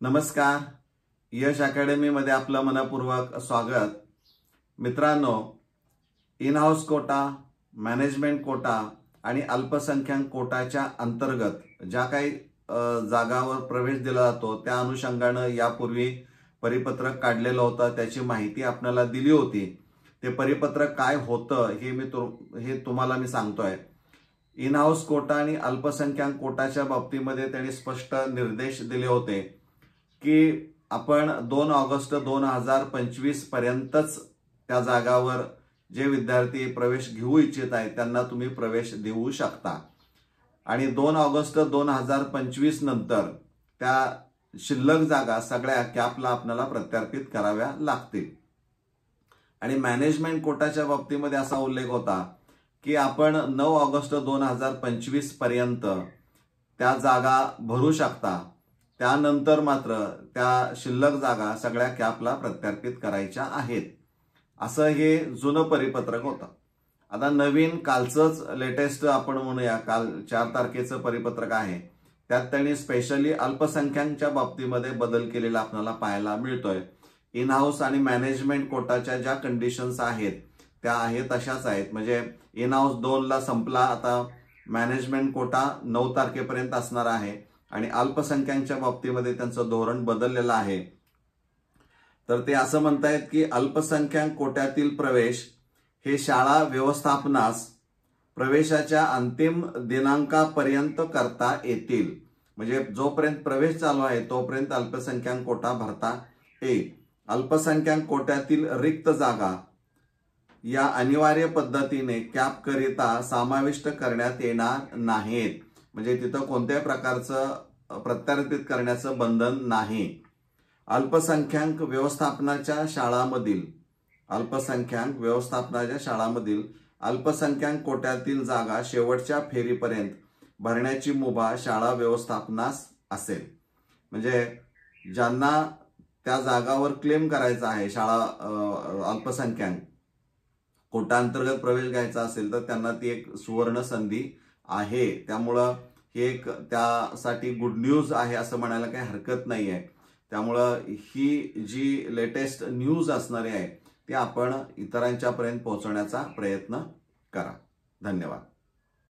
नमस्कार. यश अकॅडमी मध्ये आपलं मनपूर्वक स्वागत. मित्रांनो, in house quota, management quota आणि अल्पसंख्याक कोटाच्या अंतर्गत ज्या काही जागावर प्रवेश दिला जातो त्या अनुषंगाने यापूर्वी परिपत्रक काढलेलं होतं, त्याची माहिती आपल्याला दिली होती. ते परिपत्रक काय होतं हे तुम्हाला मी सांगतोय. इन हाऊस कोटा आणि अल्पसंख्याक कोटाच्या बाबतीमध्ये त्यांनी स्पष्ट निर्देश दिले होते की आपण 2 ऑगस्ट 2025 पर्यंतच त्या जागावर जे विद्यार्थी प्रवेश घेऊ इच्छित आहेत त्यांना तुम्ही प्रवेश देऊ शकता आणि 2 ऑगस्ट 2025 नंतर त्या शिल्लक जागा सगळ्या कॅपला आपल्याला प्रत्यार्पित कराव्या लागतील. आणि मॅनेजमेंट कोटाच्या बाबतीमध्ये असा उल्लेख होता की आपण 9 ऑगस्ट 2025 पर्यंत त्या जागा भरू शकता, त्यानंतर मात्र त्या शिल्लक जागा सगळ्या कॅपला प्रत्यार्पित करायच्या आहेत, असं हे जुनं परिपत्रक होतं. आता नवीन कालचंच लेटेस्ट आपण म्हणूया, काल 4 तारखेचं परिपत्रक आहे, त्यात त्यांनी स्पेशली अल्पसंख्याकांच्या बाबतीमध्ये बदल केलेला आपल्याला पाहायला मिळतोय. इन हाऊस आणि मॅनेजमेंट कोटाच्या ज्या कंडिशन्स आहेत त्या आहेत तशाच आहेत. म्हणजे इन हाऊस 2 ला संपला, आता मॅनेजमेंट कोटा 9 तारखेपर्यंत असणार आहे आणि अल्पसंख्याकांच्या बाबतीमध्ये त्यांचं धोरण बदललेलं आहे. तर ते असं म्हणतायत की अल्पसंख्याक कोट्यातील प्रवेश हे शाळा व्यवस्थापनास प्रवेशाच्या अंतिम दिनांकापर्यंत करता येतील. म्हणजे जोपर्यंत प्रवेश चालू आहे तोपर्यंत अल्पसंख्याक कोटा भरता येईल. अल्पसंख्याक कोट्यातील रिक्त जागा या अनिवार्य पद्धतीने कॅप करिता समाविष्ट करण्यात येणार नाहीत. म्हणजे तिथं कोणत्याही प्रकारचं प्रत्यार्पित करण्याचं बंधन नाही. अल्पसंख्याक व्यवस्थापनाच्या शाळांमधील अल्पसंख्याक कोट्यातील जागा शेवटच्या फेरीपर्यंत भरण्याची मुभा शाळा व्यवस्थापनास असेल. म्हणजे ज्यांना त्या जागावर क्लेम करायचा आहे, शाळा अल्पसंख्याक कोटा अंतर्गत प्रवेश घ्यायचा असेल तर त्यांना ती एक सुवर्ण संधी आहे. त्यामुळं हे एक त्यासाठी गुड न्यूज आहे असं म्हणायला काही हरकत नाही आहे. त्यामुळं ही जी लेटेस्ट न्यूज असणारी आहे ती आपण इतरांच्या पर्यंत पोहोचवण्याचा प्रयत्न करा. धन्यवाद.